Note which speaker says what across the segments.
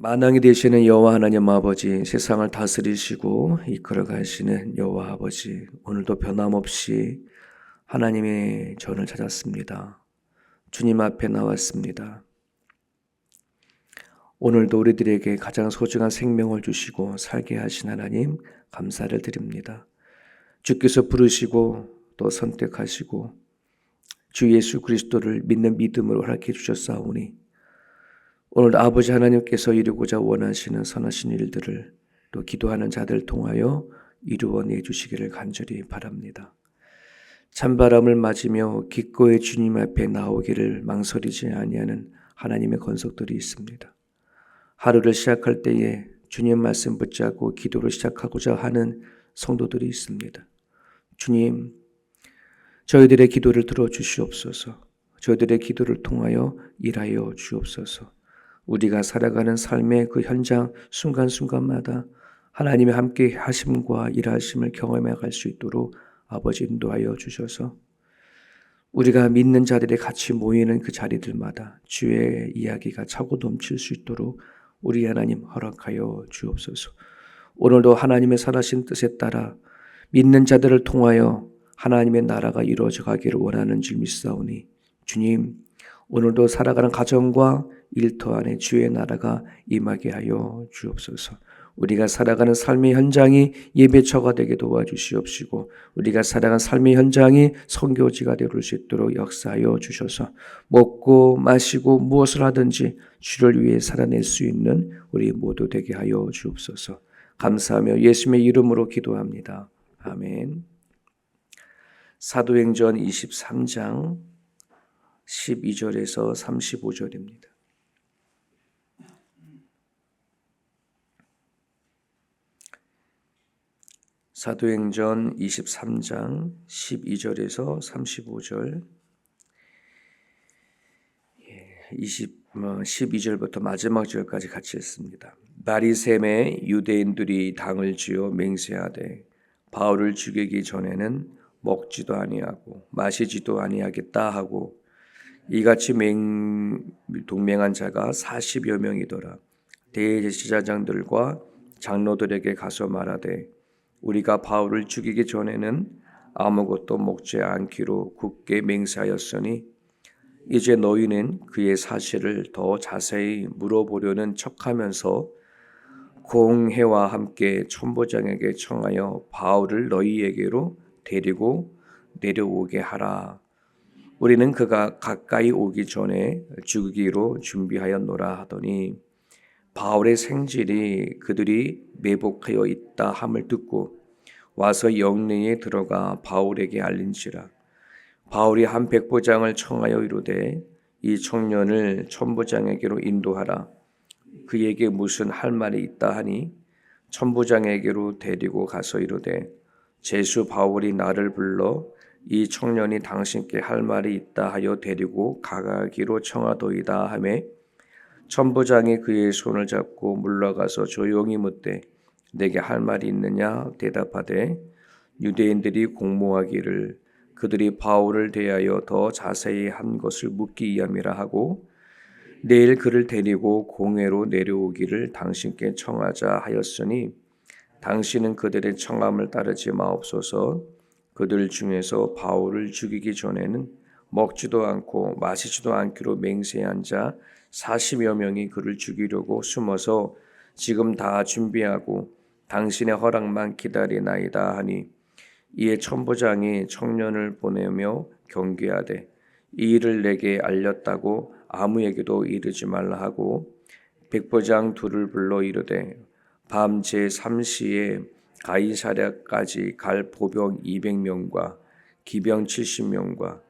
Speaker 1: 만왕이 되시는 여호와 하나님 아버지, 세상을 다스리시고 이끌어 가시는 여호와 아버지, 오늘도 변함없이 하나님의 전을 찾았습니다. 주님 앞에 나왔습니다. 오늘도 우리들에게 가장 소중한 생명을 주시고 살게 하신 하나님 감사를 드립니다. 주께서 부르시고 또 선택하시고 주 예수 그리스도를 믿는 믿음으로 허락해 주셨사오니 오늘 아버지 하나님께서 이루고자 원하시는 선하신 일들을 또 기도하는 자들 통하여 이루어내 주시기를 간절히 바랍니다. 찬바람을 맞으며 기꺼이 주님 앞에 나오기를 망설이지 아니하는 하나님의 권속들이 있습니다. 하루를 시작할 때에 주님 말씀 붙잡고 기도를 시작하고자 하는 성도들이 있습니다. 주님, 저희들의 기도를 들어주시옵소서. 저희들의 기도를 통하여 일하여 주옵소서. 우리가 살아가는 삶의 그 현장 순간순간마다 하나님의 함께 하심과 일하심을 경험해 갈 수 있도록 아버지 인도하여 주셔서 우리가 믿는 자들이 같이 모이는 그 자리들마다 주의 이야기가 차고 넘칠 수 있도록 우리 하나님 허락하여 주옵소서. 오늘도 하나님의 선하신 뜻에 따라 믿는 자들을 통하여 하나님의 나라가 이루어져 가기를 원하는 줄 믿사오니 주님, 오늘도 살아가는 가정과 일터 안에 주의 나라가 임하게 하여 주옵소서. 우리가 살아가는 삶의 현장이 예배처가 되게 도와주시옵시고 우리가 살아가는 삶의 현장이 선교지가 될 수 있도록 역사하여 주셔서 먹고 마시고 무엇을 하든지 주를 위해 살아낼 수 있는 우리 모두 되게 하여 주옵소서. 감사하며 예수님의 이름으로 기도합니다. 아멘. 사도행전 23장 12절에서 35절입니다. 사도행전 23장 12절에서 35절 12절부터 마지막 절까지 같이 했습니다. 바리새매 유대인들이 당을 지어 맹세하되 바울을 죽이기 전에는 먹지도 아니하고 마시지도 아니하겠다 하고 이같이 동맹한 자가 40여 명이더라. 대제사장들과 장로들에게 가서 말하되 우리가 바울을 죽이기 전에는 아무것도 먹지 않기로 굳게 맹세하였으니 이제 너희는 그의 사실을 더 자세히 물어보려는 척하면서 공회와 함께 천부장에게 청하여 바울을 너희에게로 데리고 내려오게 하라. 우리는 그가 가까이 오기 전에 죽이기로 준비하였노라 하더니 바울의 생질이 그들이 매복하여 있다 함을 듣고 와서 영내에 들어가 바울에게 알린지라. 바울이 한 백부장을 청하여 이르되 이 청년을 천부장에게로 인도하라. 그에게 무슨 할 말이 있다 하니 천부장에게로 데리고 가서 이르되 제수 바울이 나를 불러 이 청년이 당신께 할 말이 있다 하여 데리고 가기로 청하도이다 하매 천부장이 그의 손을 잡고 물러가서 조용히 묻되 내게 할 말이 있느냐 대답하되 유대인들이 공모하기를 그들이 바울을 대하여 더 자세히 한 것을 묻기 위함이라 하고 내일 그를 데리고 공회로 내려오기를 당신께 청하자 하였으니 당신은 그들의 청함을 따르지 마옵소서. 그들 중에서 바울을 죽이기 전에는 먹지도 않고 마시지도 않기로 맹세한 자 40여 명이 그를 죽이려고 숨어서 지금 다 준비하고 당신의 허락만 기다리나이다 하니 이에 천부장이 청년을 보내며 경계하되 이 일을 내게 알렸다고 아무에게도 이르지 말라 하고 백부장 둘을 불러 이르되 밤 제3시에 가이사랴까지 갈 보병 200명과 기병 70명과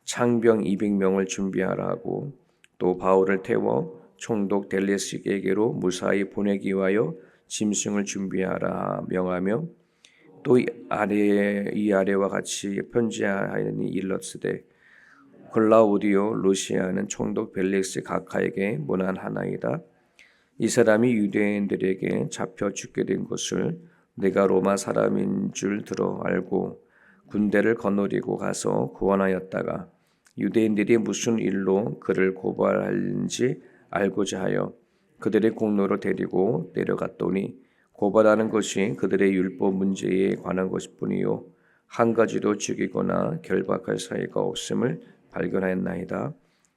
Speaker 1: 창병 200명을 준비하라 하고 또 바울을 태워 총독 델레스에게로 무사히 보내기 위하여 짐승을 준비하라 명하며 또 이 아래와 같이 편지하니 일렀으되 글라우디오 루시아는 총독 벨릭스 각하에게 문안하나이다. 이 사람이 유대인들에게 잡혀 죽게 된 것을 내가 로마 사람인 줄 들어 알고 군대를 거느리고 가서 구원하였다가 유대인들이 무슨 일로 그를 고발하는지 알고자 하여 그들의 공로로 데리고 내려갔더니 고발하는 것이 그들의 율법 문제에 관한 것일 뿐이요 한 가지도 죽이거나 결박할 사이가 없음을 발견하였나이다.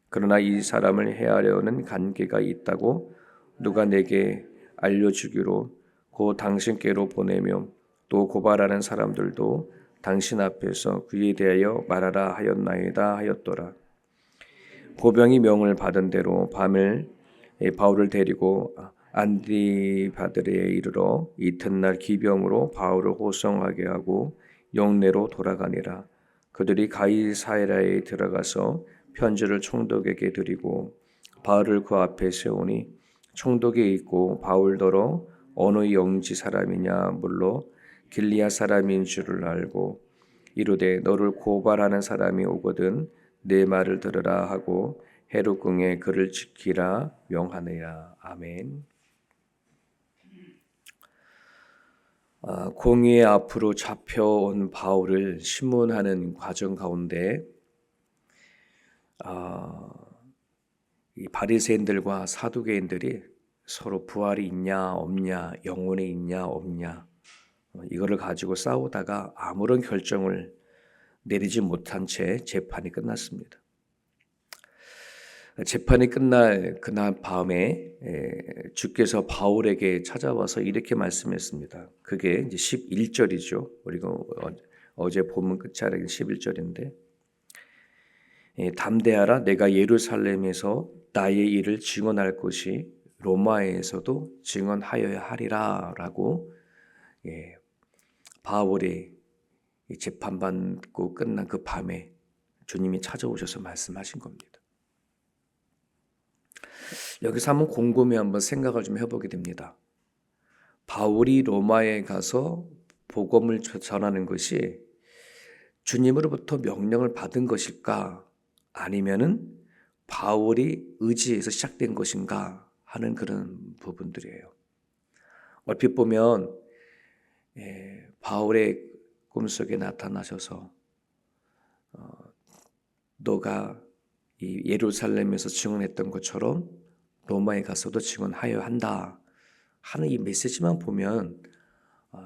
Speaker 1: 그러나 이 사람을 해하려는 관계가 있다고 누가 내게 알려주기로 곧 당신께로 보내며 또 고발하는 사람들도 당신 앞에서 그에 대하여 말하라 하였나이다 하였더라. 보병이 명을 받은 대로 밤을 바울을 데리고 안디바드레에 이르러 이튿날 기병으로 바울을 호송하게 하고 영내로 돌아가니라. 그들이 가이사랴에 들어가서 편지를 총독에게 드리고 바울을 그 앞에 세우니 총독이 있고 바울더러 어느 영지 사람이냐 물러 길리아 사람인 줄을 알고 이르되 너를 고발하는 사람이 오거든 내 말을 들으라 하고 헤롯궁에 그를 지키라 명하니라. 아멘. 공의 앞으로 잡혀온 바울을 심문하는 과정 가운데 이 바리새인들과 사두개인들이 서로 부활이 있냐 없냐, 영혼이 있냐 없냐 이거를 가지고 싸우다가 아무런 결정을 내리지 못한 채 재판이 끝났습니다. 재판이 끝날 그날 밤에 주께서 바울에게 찾아와서 이렇게 말씀했습니다. 그게 이제 11절이죠. 우리가 어제 본문 끝이 아니라 11절인데 담대하라 내가 예루살렘에서 나의 일을 증언할 것이 로마에서도 증언하여야 하리라 라고 바울이 재판받고 끝난 그 밤에 주님이 찾아오셔서 말씀하신 겁니다. 여기서 한번 곰곰이 한번 생각을 좀 해보게 됩니다. 바울이 로마에 가서 복음을 전하는 것이 주님으로부터 명령을 받은 것일까 아니면은 바울이 의지해서 시작된 것인가 하는 그런 부분들이에요. 얼핏 보면 바울의 꿈속에 나타나셔서 너가 이 예루살렘에서 증언했던 것처럼 로마에 가서도 증언하여야 한다 하는 이 메시지만 보면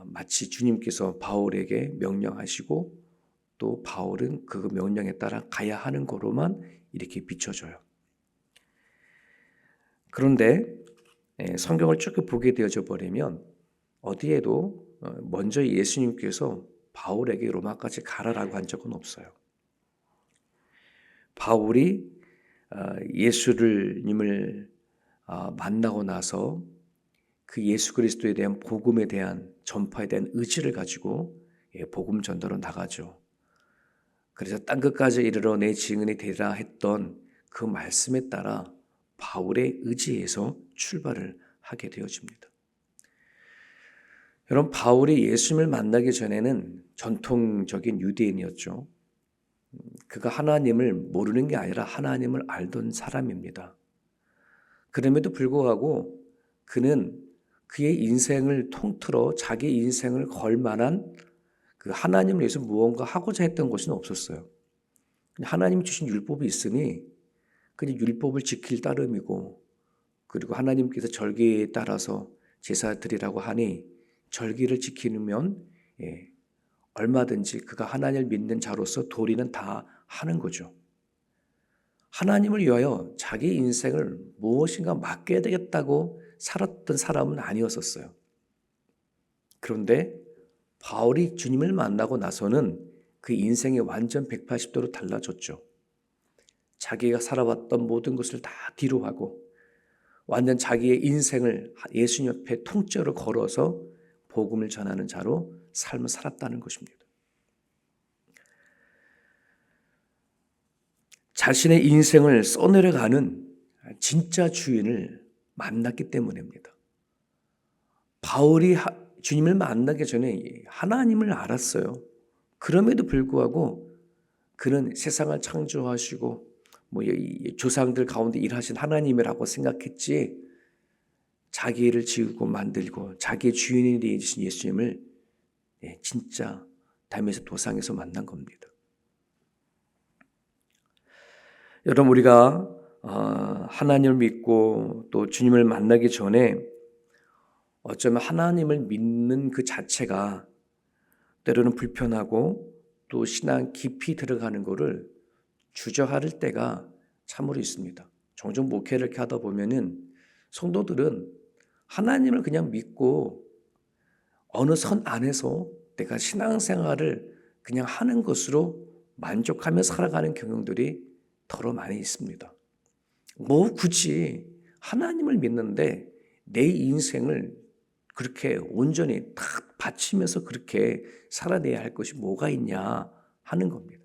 Speaker 1: 마치 주님께서 바울에게 명령하시고 또 바울은 그 명령에 따라 가야 하는 거로만 이렇게 비춰져요. 그런데 성경을 쭉 보게 되어져 버리면 어디에도 먼저 예수님께서 바울에게 로마까지 가라라고 한 적은 없어요. 바울이 예수님을 만나고 나서 그 예수 그리스도에 대한 복음에 대한 전파에 대한 의지를 가지고 복음 전도로 나가죠. 그래서 땅 끝까지 이르러 내 증인이 되리라 했던 그 말씀에 따라 바울의 의지에서 출발을 하게 되어집니다. 여러분 바울이 예수님을 만나기 전에는 전통적인 유대인이었죠. 그가 하나님을 모르는 게 아니라 하나님을 알던 사람입니다. 그럼에도 불구하고 그는 그의 인생을 통틀어 자기 인생을 걸 만한 그 하나님을 위해서 무언가 하고자 했던 것은 없었어요. 하나님이 주신 율법이 있으니 그냥 율법을 지킬 따름이고 그리고 하나님께서 절기에 따라서 제사 드리라고 하니 절기를 지키면 얼마든지 그가 하나님을 믿는 자로서 도리는 다 하는 거죠. 하나님을 위하여 자기 인생을 무엇인가 맡겨야 되겠다고 살았던 사람은 아니었었어요. 그런데 바울이 주님을 만나고 나서는 그 인생이 완전 180도로 달라졌죠. 자기가 살아왔던 모든 것을 다 뒤로 하고 완전 자기의 인생을 예수님 옆에 통째로 걸어서 복음을 전하는 자로 삶을 살았다는 것입니다. 자신의 인생을 써내려가는 진짜 주인을 만났기 때문입니다. 바울이 주님을 만나기 전에 하나님을 알았어요. 그럼에도 불구하고 그는 세상을 창조하시고 조상들 가운데 일하신 하나님이라고 생각했지 자기를 지으고 만들고 자기의 주인이 되어주신 예수님을 진짜 담에서 도상에서 만난 겁니다. 여러분 우리가 하나님을 믿고 또 주님을 만나기 전에 어쩌면 하나님을 믿는 그 자체가 때로는 불편하고 또 신앙 깊이 들어가는 거를 주저할 때가 참으로 있습니다. 종종 목회를 이렇게 하다 보면은 성도들은 하나님을 그냥 믿고 어느 선 안에서 내가 신앙생활을 그냥 하는 것으로 만족하며 살아가는 경향들이 더러 많이 있습니다. 뭐 굳이 하나님을 믿는데 내 인생을 그렇게 온전히 딱 바치면서 그렇게 살아내야 할 것이 뭐가 있냐 하는 겁니다.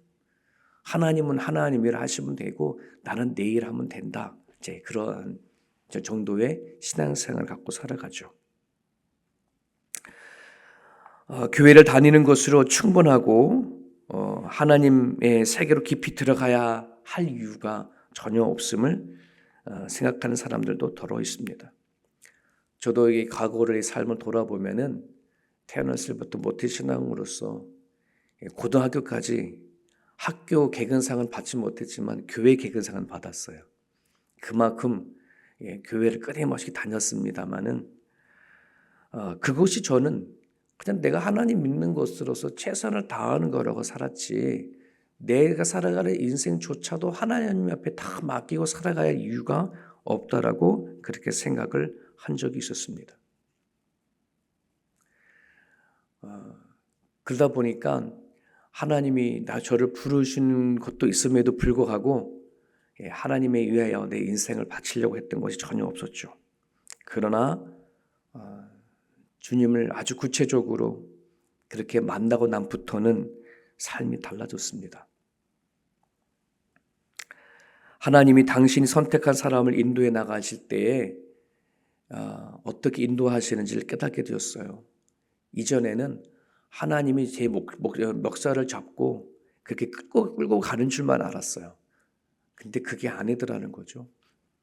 Speaker 1: 하나님은 하나님 일 하시면 되고 나는 내 일 하면 된다. 이제 그런 정도의 신앙생활을 갖고 살아가죠. 교회를 다니는 것으로 충분하고 하나님의 세계로 깊이 들어가야 할 이유가 전혀 없음을 생각하는 사람들도 더러 있습니다. 저도 이 과거의 삶을 돌아보면은 태어났을 때부터 모태신앙으로서 고등학교까지 학교 개근상은 받지 못했지만 교회 개근상은 받았어요. 그만큼 교회를 끊임없이 다녔습니다마는 그것이 저는 그냥 내가 하나님 믿는 것으로서 최선을 다하는 거라고 살았지 내가 살아가는 인생조차도 하나님 앞에 다 맡기고 살아가야 할 이유가 없다라고 그렇게 생각을 한 적이 있었습니다. 그러다 보니까 하나님이 저를 부르시는 것도 있음에도 불구하고 하나님에 의하여 내 인생을 바치려고 했던 것이 전혀 없었죠. 그러나 주님을 아주 구체적으로 그렇게 만나고 난부터는 삶이 달라졌습니다. 하나님이 당신이 선택한 사람을 인도해 나가실 때에 어떻게 인도하시는지를 깨닫게 되었어요. 이전에는 하나님이 제 멱살을 잡고 그렇게 끌고 가는 줄만 알았어요. 근데 그게 아니더라는 거죠.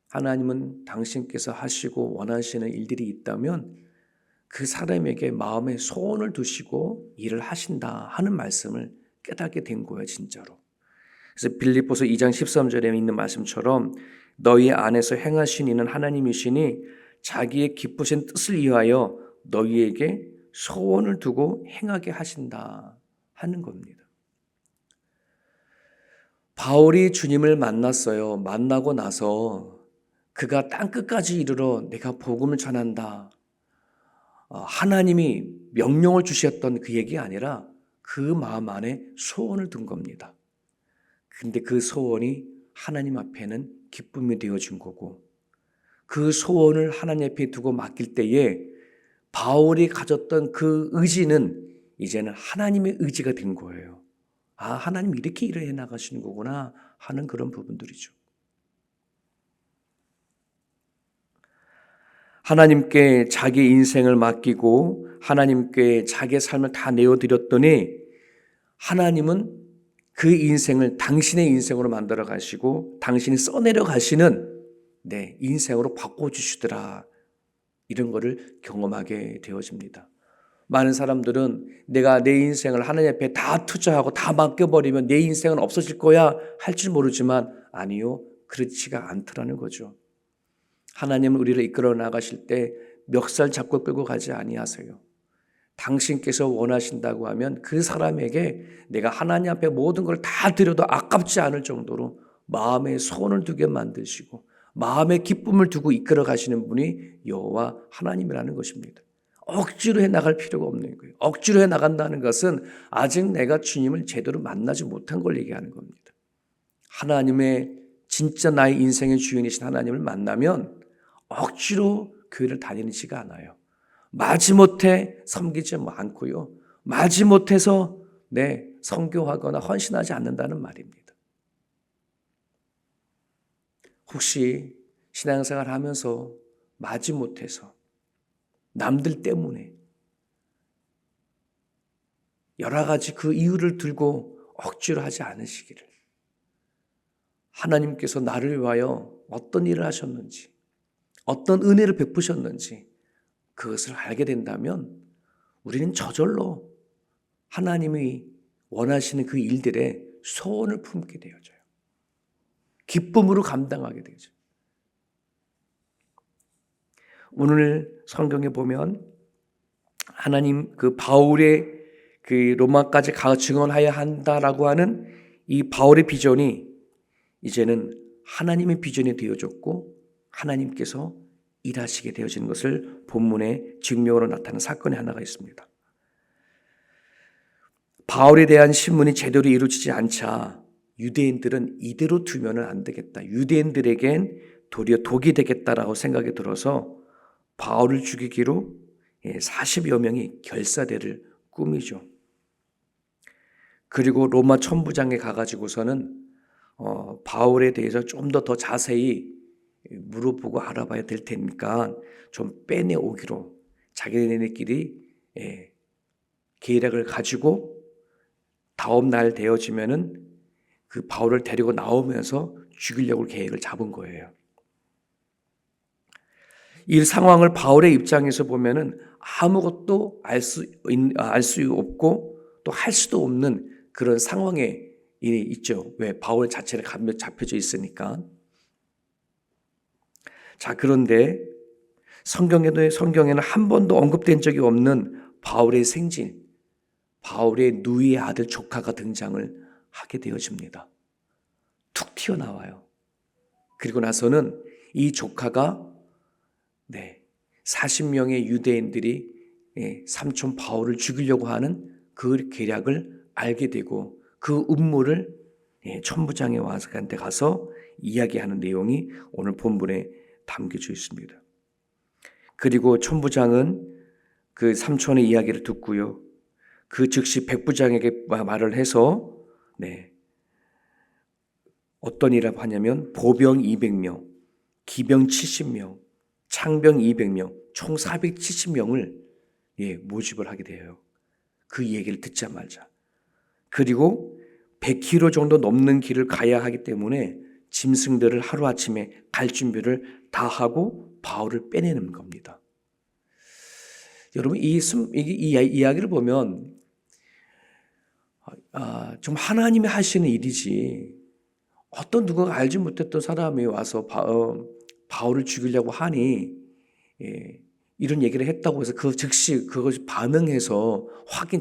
Speaker 1: 하나님은 당신께서 하시고 원하시는 일들이 있다면 그 사람에게 마음에 소원을 두시고 일을 하신다 하는 말씀을 깨닫게 된 거예요, 진짜로. 그래서 빌립보서 2장 13절에 있는 말씀처럼 너희 안에서 행하신 이는 하나님이시니 자기의 기쁘신 뜻을 위하여 너희에게 소원을 두고 행하게 하신다 하는 겁니다. 바울이 주님을 만났어요. 만나고 나서 그가 땅끝까지 이르러 내가 복음을 전한다. 하나님이 명령을 주셨던 그 얘기 아니라 그 마음 안에 소원을 둔 겁니다. 근데 그 소원이 하나님 앞에는 기쁨이 되어준 거고 그 소원을 하나님 앞에 두고 맡길 때에 바울이 가졌던 그 의지는 이제는 하나님의 의지가 된 거예요. 하나님 이렇게 일을 해 나가시는 거구나 하는 그런 부분들이죠. 하나님께 자기 인생을 맡기고 하나님께 자기의 삶을 다 내어드렸더니 하나님은 그 인생을 당신의 인생으로 만들어 가시고 당신이 써내려 가시는 내 인생으로 바꿔주시더라. 이런 거를 경험하게 되어집니다. 많은 사람들은 내가 내 인생을 하나님 앞에 다 투자하고 다 맡겨버리면 내 인생은 없어질 거야 할 줄 모르지만 아니요. 그렇지가 않더라는 거죠. 하나님은 우리를 이끌어 나가실 때 멱살 잡고 끌고 가지 아니하세요. 당신께서 원하신다고 하면 그 사람에게 내가 하나님 앞에 모든 걸 다 드려도 아깝지 않을 정도로 마음에 소원을 두게 만드시고 마음에 기쁨을 두고 이끌어 가시는 분이 여호와 하나님이라는 것입니다. 억지로 해 나갈 필요가 없는 거예요. 억지로 해 나간다는 것은 아직 내가 주님을 제대로 만나지 못한 걸 얘기하는 겁니다. 하나님의 진짜 나의 인생의 주인이신 하나님을 만나면 억지로 교회를 다니지가 않아요. 마지못해 섬기지 않고요. 마지못해서 선교하거나 헌신하지 않는다는 말입니다. 혹시 신앙생활 하면서 마지못해서 남들 때문에 여러 가지 그 이유를 들고 억지로 하지 않으시기를. 하나님께서 나를 위하여 어떤 일을 하셨는지 어떤 은혜를 베푸셨는지 그것을 알게 된다면 우리는 저절로 하나님이 원하시는 그 일들에 소원을 품게 되어져요. 기쁨으로 감당하게 되죠. 오늘 성경에 보면 하나님 그 바울의 그 로마까지 가 증언하여야 한다라고 하는 이 바울의 비전이 이제는 하나님의 비전이 되어졌고 하나님께서 일하시게 되어지는 것을 본문의 증명으로 나타나는 사건이 하나가 있습니다. 바울에 대한 신문이 제대로 이루어지지 않자 유대인들은 이대로 두면 안 되겠다. 유대인들에겐 도리어 독이 되겠다라고 생각이 들어서 바울을 죽이기로 40여 명이 결사대를 꾸미죠. 그리고 로마 천부장에 가가지고서는 바울에 대해서 좀 더 자세히 물어보고 알아봐야 될 테니까 좀 빼내오기로 자기네들끼리 계략을 가지고 다음 날 되어지면은 그 바울을 데리고 나오면서 죽이려고 계획을 잡은 거예요. 이 상황을 바울의 입장에서 보면은 아무것도 알 수 없고 또 할 수도 없는 그런 상황에 있죠. 왜? 바울 자체를 잡혀져 있으니까. 자, 그런데 성경에는 한 번도 언급된 적이 없는 바울의 생진, 바울의 누이의 아들 조카가 등장을 하게 되어집니다. 툭 튀어나와요. 그리고 나서는 이 조카가 40명의 유대인들이 삼촌 바울을 죽이려고 하는 그 계략을 알게 되고 그 음모를 천부장에 와서 한테 가서 이야기하는 내용이 오늘 본문에 담겨져 있습니다. 그리고 천부장은 그 삼촌의 이야기를 듣고요. 그 즉시 백부장에게 말을 해서 어떤 일을 하냐면 보병 200명, 기병 70명, 창병 200명, 총 470명을 모집을 하게 돼요. 그 얘기를 듣자마자. 그리고 100km 정도 넘는 길을 가야 하기 때문에 짐승들을 하루아침에 갈 준비를 다 하고 바울을 빼내는 겁니다. 여러분 이 이야기를 보면 좀 하나님이 하시는 일이지 어떤 누가 알지 못했던 사람이 와서 바울을 죽이려고 하니 이런 얘기를 했다고 해서 그 즉시 그것이 반응해서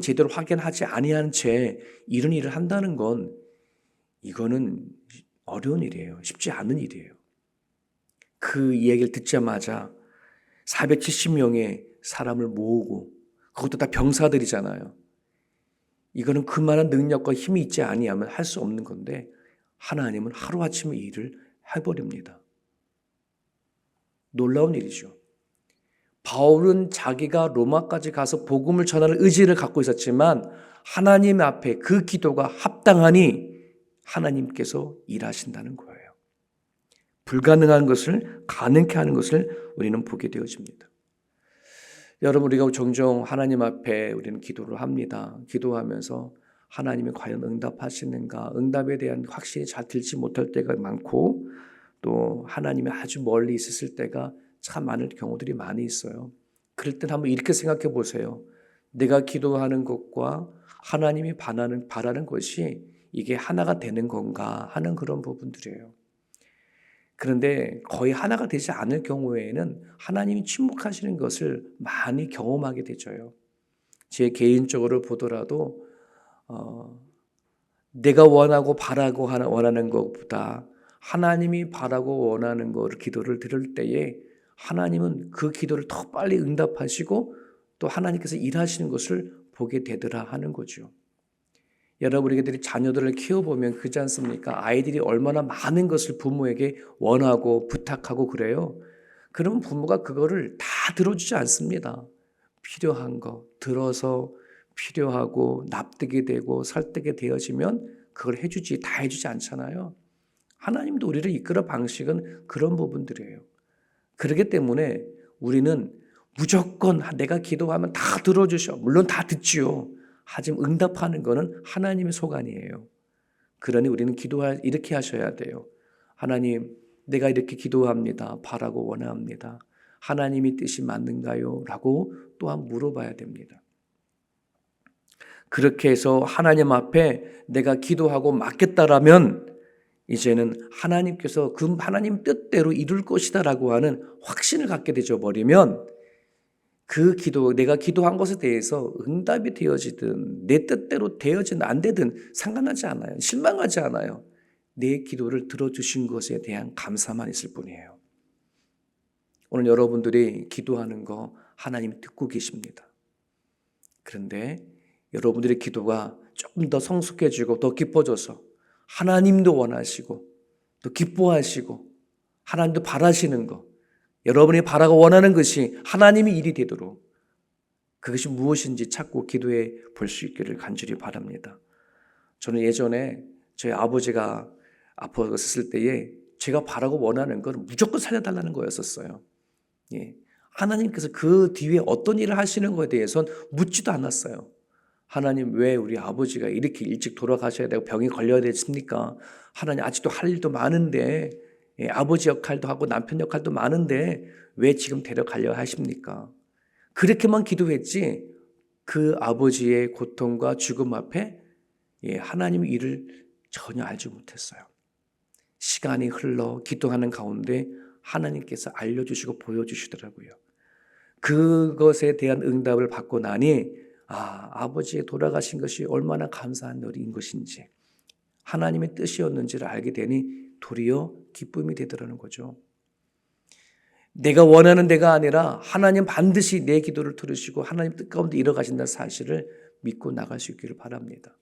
Speaker 1: 제대로 확인하지 아니한 채 이런 일을 한다는 건 이거는 어려운 일이에요. 쉽지 않은 일이에요. 그 이야기를 듣자마자 470명의 사람을 모으고 그것도 다 병사들이잖아요. 이거는 그만한 능력과 힘이 있지 아니하면 할 수 없는 건데 하나님은 하루아침에 일을 해버립니다. 놀라운 일이죠. 바울은 자기가 로마까지 가서 복음을 전하는 의지를 갖고 있었지만 하나님 앞에 그 기도가 합당하니 하나님께서 일하신다는 거예요. 불가능한 것을 가능케 하는 것을 우리는 보게 되어집니다. 여러분 우리가 종종 하나님 앞에 우리는 기도를 합니다. 기도하면서 하나님이 과연 응답하시는가, 응답에 대한 확신이 잘 들지 못할 때가 많고 또 하나님이 아주 멀리 있었을 때가 참 많은 경우들이 많이 있어요. 그럴 땐 한번 이렇게 생각해 보세요. 내가 기도하는 것과 하나님이 바라는 것이 이게 하나가 되는 건가 하는 그런 부분들이에요. 그런데 거의 하나가 되지 않을 경우에는 하나님이 침묵하시는 것을 많이 경험하게 되죠. 제 개인적으로 보더라도 내가 원하고 바라고 원하는 것보다 하나님이 바라고 원하는 것을 기도를 들을 때에 하나님은 그 기도를 더 빨리 응답하시고 또 하나님께서 일하시는 것을 보게 되더라 하는 거죠. 여러분 우리들이 자녀들을 키워보면 그렇지 않습니까? 아이들이 얼마나 많은 것을 부모에게 원하고 부탁하고 그래요. 그러면 부모가 그거를 다 들어주지 않습니다. 필요한 거 들어서 필요하고 납득이 되고 설득이 되어지면 그걸 다 해주지 않잖아요. 하나님도 우리를 이끌어 방식은 그런 부분들이에요. 그렇기 때문에 우리는 무조건 내가 기도하면 다 들어주셔. 물론 다 듣지요. 하지만 응답하는 것은 하나님의 소관이에요. 그러니 우리는 이렇게 하셔야 돼요. 하나님, 내가 이렇게 기도합니다. 바라고 원합니다. 하나님이 뜻이 맞는가요? 라고 또한 물어봐야 됩니다. 그렇게 해서 하나님 앞에 내가 기도하고 맡겠다라면 이제는 하나님께서 그 하나님 뜻대로 이룰 것이다라고 하는 확신을 갖게 되어 버리면 그 기도, 내가 기도한 것에 대해서 응답이 되어지든 내 뜻대로 되어지든 안 되든 상관하지 않아요. 실망하지 않아요. 내 기도를 들어주신 것에 대한 감사만 있을 뿐이에요. 오늘 여러분들이 기도하는 거 하나님 듣고 계십니다. 그런데 여러분들의 기도가 조금 더 성숙해지고 더 깊어져서 하나님도 원하시고 또 기뻐하시고 하나님도 바라시는 것, 여러분이 바라고 원하는 것이 하나님의 일이 되도록 그것이 무엇인지 찾고 기도해 볼 수 있기를 간절히 바랍니다. 저는 예전에 저희 아버지가 아팠을 때에 제가 바라고 원하는 건 무조건 살려달라는 거였었어요. 예. 하나님께서 그 뒤에 어떤 일을 하시는 것에 대해서는 묻지도 않았어요. 하나님 왜 우리 아버지가 이렇게 일찍 돌아가셔야 되고 병이 걸려야 됐습니까? 하나님 아직도 할 일도 많은데 아버지 역할도 하고 남편 역할도 많은데 왜 지금 데려가려 하십니까? 그렇게만 기도했지 그 아버지의 고통과 죽음 앞에 하나님의 일을 전혀 알지 못했어요. 시간이 흘러 기도하는 가운데 하나님께서 알려주시고 보여주시더라고요. 그것에 대한 응답을 받고 나니 아버지의 돌아가신 것이 얼마나 감사한 일인 것인지 하나님의 뜻이었는지를 알게 되니 도리어 기쁨이 되더라는 거죠. 내가 원하는 데가 아니라 하나님 반드시 내 기도를 들으시고 하나님 뜻 가운데 이뤄가신다는 사실을 믿고 나갈 수 있기를 바랍니다.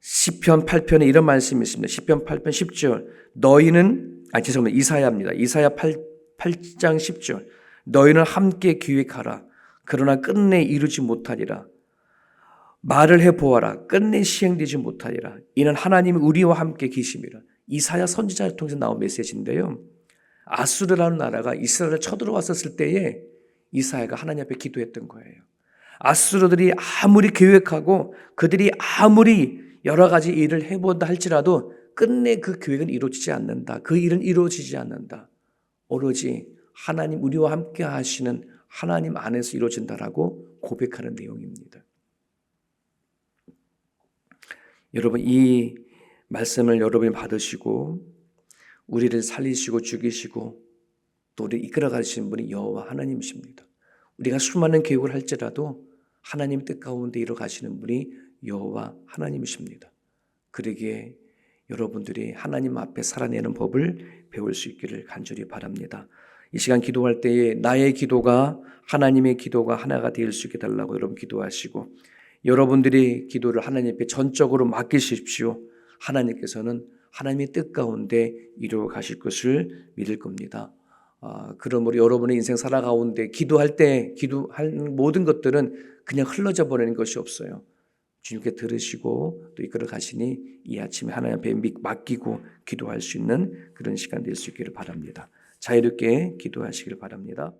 Speaker 1: 시편 8편에 이런 말씀이 있습니다. 시편 8편 10절 이사야입니다. 이사야 8장 10절 너희는 함께 기획하라. 그러나 끝내 이루지 못하리라. 말을 해보아라. 끝내 시행되지 못하리라. 이는 하나님이 우리와 함께 계심이라. 이사야 선지자를 통해서 나온 메시지인데요. 아수르라는 나라가 이스라엘을 쳐들어왔었을 때에 이사야가 하나님 앞에 기도했던 거예요. 아수르들이 아무리 계획하고 그들이 아무리 여러 가지 일을 해본다 할지라도 끝내 그 계획은 이루어지지 않는다. 그 일은 이루어지지 않는다. 오로지 하나님 우리와 함께 하시는 하나님 안에서 이루어진다라고 고백하는 내용입니다. 여러분 이 말씀을 여러분이 받으시고 우리를 살리시고 죽이시고 또 우리를 이끌어 가시는 분이 여호와 하나님이십니다. 우리가 수많은 계획을 할지라도 하나님 뜻 가운데 이루어 가시는 분이 여호와 하나님이십니다. 그러기에 여러분들이 하나님 앞에 살아내는 법을 배울 수 있기를 간절히 바랍니다. 이 시간 기도할 때에 나의 기도가 하나님의 기도가 하나가 될 수 있게 달라고 여러분 기도하시고 여러분들이 기도를 하나님 앞에 전적으로 맡기십시오. 하나님께서는 하나님의 뜻 가운데 이루어 가실 것을 믿을 겁니다. 그러므로 여러분의 인생 살아가운데 기도할 때 기도할 모든 것들은 그냥 흘러져 버리는 것이 없어요. 주님께 들으시고 또 이끌어 가시니 이 아침에 하나님 앞에 맡기고 기도할 수 있는 그런 시간 될 수 있기를 바랍니다. 자유롭게 기도하시기를 바랍니다.